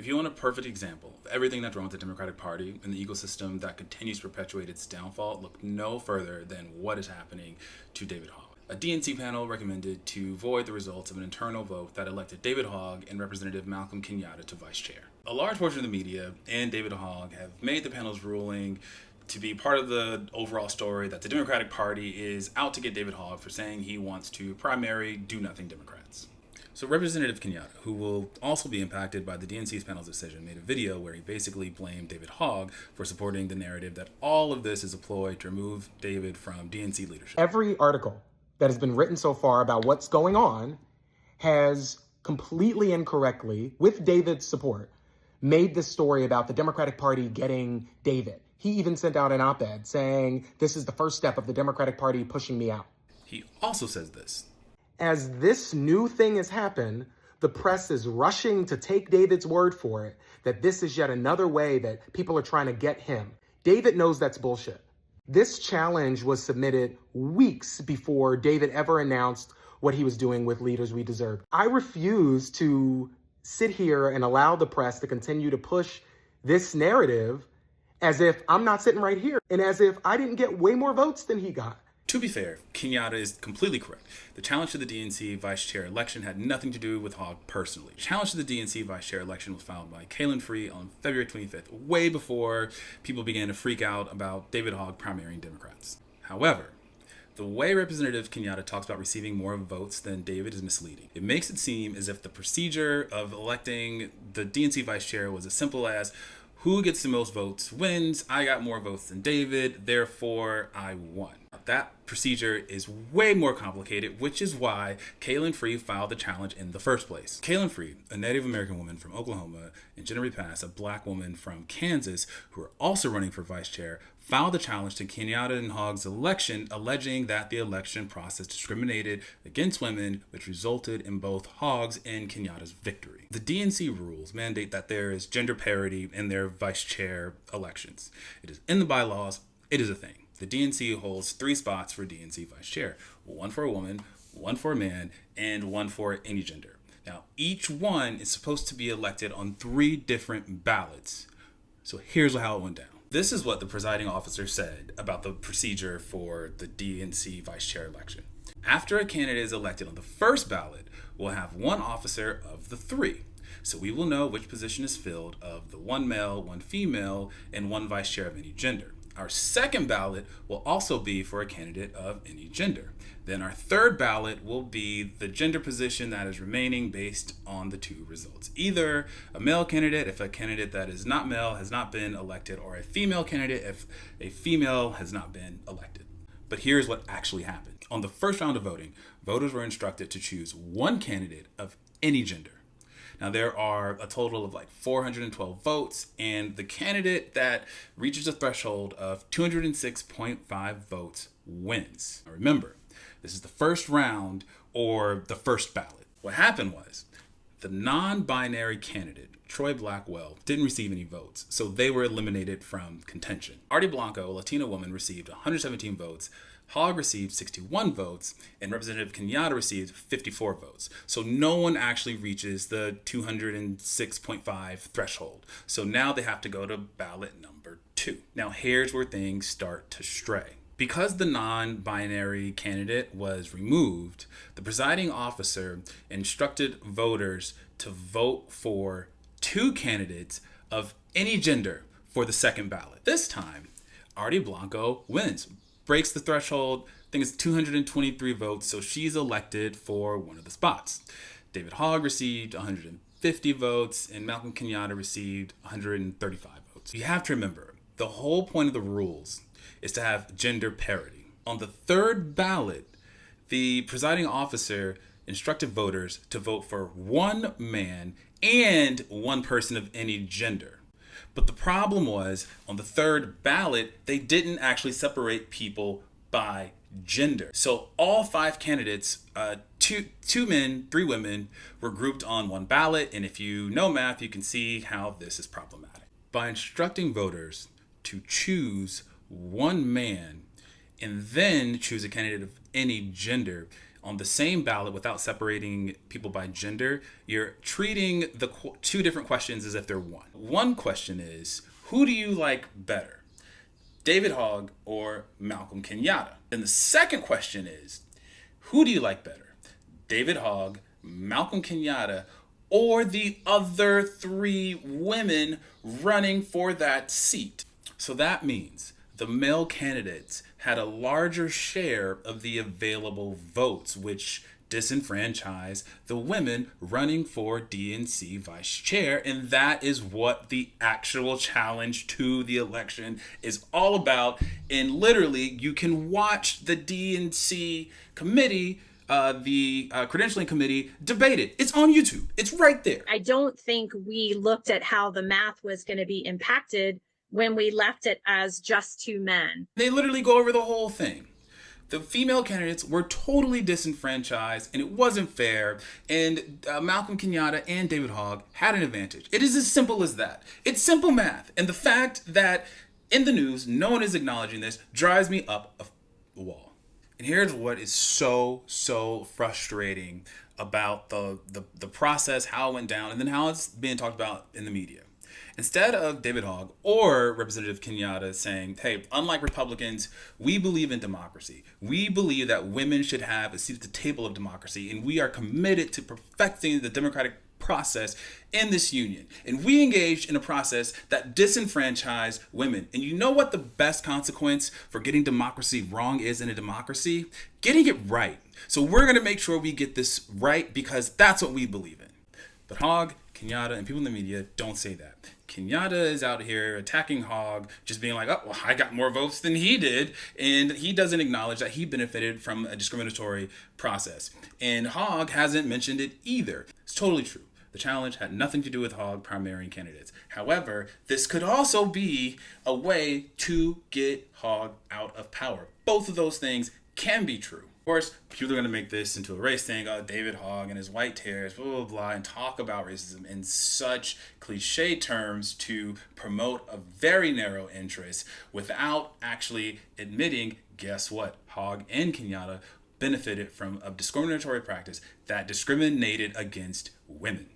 If you want a perfect example of everything that's wrong with the Democratic Party and the ecosystem that continues to perpetuate its downfall, look no further than what is happening to David Hogg. A DNC panel recommended to void the results of an internal vote that elected David Hogg and Representative Malcolm Kenyatta to vice chair. A large portion of the media and David Hogg have made the panel's ruling to be part of the overall story that the Democratic Party is out to get David Hogg for saying he wants to primary do-nothing Democrats. So Representative Kenyatta, who will also be impacted by the DNC's panel's decision, made a video where he basically blamed David Hogg for supporting the narrative that all of this is a ploy to remove David from DNC leadership. Every article that has been written so far about what's going on has completely incorrectly, with David's support, made this story about the Democratic Party getting David. He even sent out an op-ed saying, this is the first step of the Democratic Party pushing me out. He also says this. As this new thing has happened, the press is rushing to take David's word for it, that this is yet another way that people are trying to get him. David knows that's bullshit. This challenge was submitted weeks before David ever announced what he was doing with Leaders We Deserve. I refuse to sit here and allow the press to continue to push this narrative as if I'm not sitting right here and as if I didn't get way more votes than he got. To be fair, Kenyatta is completely correct. The challenge to the DNC Vice Chair election had nothing to do with Hogg personally. The challenge to the DNC Vice Chair election was filed by Kaylin Free on February 25th, way before people began to freak out about David Hogg primarying Democrats. However, the way Representative Kenyatta talks about receiving more votes than David is misleading. It makes it seem as if the procedure of electing the DNC Vice Chair was as simple as who gets the most votes wins. I got more votes than David, therefore I won. That procedure is way more complicated, which is why Kaylin Free filed the challenge in the first place. Kaylin Free, a Native American woman from Oklahoma, and Jenna Pass, a black woman from Kansas, who are also running for vice chair, filed the challenge to Kenyatta and Hogg's election, alleging that the election process discriminated against women, which resulted in both Hogg's and Kenyatta's victory. The DNC rules mandate that there is gender parity in their vice chair elections. It is in the bylaws. It is a thing. The DNC holds 3 spots for DNC vice chair, 1 for a woman, 1 for a man, and 1 for any gender. Now, each one is supposed to be elected on 3 different ballots. So here's how it went down. This is what the presiding officer said about the procedure for the DNC vice chair election. After a candidate is elected on the first ballot, we'll have 1 officer of the 3. So we will know which position is filled of the 1 male, 1 female, and 1 vice chair of any gender. Our second ballot will also be for a candidate of any gender. Then our third ballot will be the gender position that is remaining based on the 2 results. Either a male candidate if a candidate that is not male has not been elected, or a female candidate if a female has not been elected. But here's what actually happened. On the first round of voting, voters were instructed to choose 1 candidate of any gender. Now, there are a total of 412 votes, and the candidate that reaches a threshold of 206.5 votes wins. Now, remember, this is the first round or the first ballot. What happened was the non-binary candidate, Troy Blackwell, didn't receive any votes, so they were eliminated from contention. Artie Blanco, a Latina woman, received 117 votes. Hogg received 61 votes, and Representative Kenyatta received 54 votes. So no one actually reaches the 206.5 threshold. So now they have to go to ballot number 2. Now here's where things start to stray. Because the non-binary candidate was removed, the presiding officer instructed voters to vote for 2 candidates of any gender for the second ballot. This time, Artie Blanco wins. Breaks the threshold. I think it's 223 votes, so she's elected for one of the spots. David Hogg received 150 votes, and Malcolm Kenyatta received 135 votes. You have to remember, the whole point of the rules is to have gender parity. On the third ballot, the presiding officer instructed voters to vote for 1 man and 1 person of any gender. But the problem was, on the third ballot, they didn't actually separate people by gender. So all 5 candidates, 2 men, 3 women, were grouped on 1 ballot. And if you know math, you can see how this is problematic. By instructing voters to choose 1 man and then choose a candidate of any gender, on the same ballot without separating people by gender, you're treating the two different questions as if they're one. One question is, who do you like better, David Hogg or Malcolm Kenyatta? And the second question is, who do you like better, David Hogg, Malcolm Kenyatta, or the other three women running for that seat? So that means the male candidates had a larger share of the available votes, which disenfranchise the women running for DNC vice chair. And that is what the actual challenge to the election is all about. And literally, you can watch the DNC committee, the credentialing committee, debate it. It's on YouTube. It's right there. I don't think we looked at how the math was going to be impacted when we left it as just two men. They literally go over the whole thing. The female candidates were totally disenfranchised, and it wasn't fair, and Malcolm Kenyatta and David Hogg had an advantage. It is as simple as that. It's simple math, and the fact that in the news no one is acknowledging this drives me up a wall. And here's what is so frustrating about the process, how it went down, and then how it's being talked about in the media. Instead of David Hogg or Representative Kenyatta saying, hey, unlike Republicans, we believe in democracy. We believe that women should have a seat at the table of democracy, and we are committed to perfecting the democratic process in this union. And we engaged in a process that disenfranchised women. And you know what the best consequence for getting democracy wrong is in a democracy? Getting it right. So we're going to make sure we get this right because that's what we believe in. But Hogg, Kenyatta, and people in the media don't say that. Kenyatta is out here attacking Hogg, just being like, oh, well, I got more votes than he did. And he doesn't acknowledge that he benefited from a discriminatory process. And Hogg hasn't mentioned it either. It's totally true. The challenge had nothing to do with Hogg primarying candidates. However, this could also be a way to get Hogg out of power. Both of those things can be true. Of course, people are going to make this into a race thing, David Hogg and his white tears, blah, blah, blah, and talk about racism in such cliche terms to promote a very narrow interest without actually admitting, guess what? Hogg and Kenyatta benefited from a discriminatory practice that discriminated against women.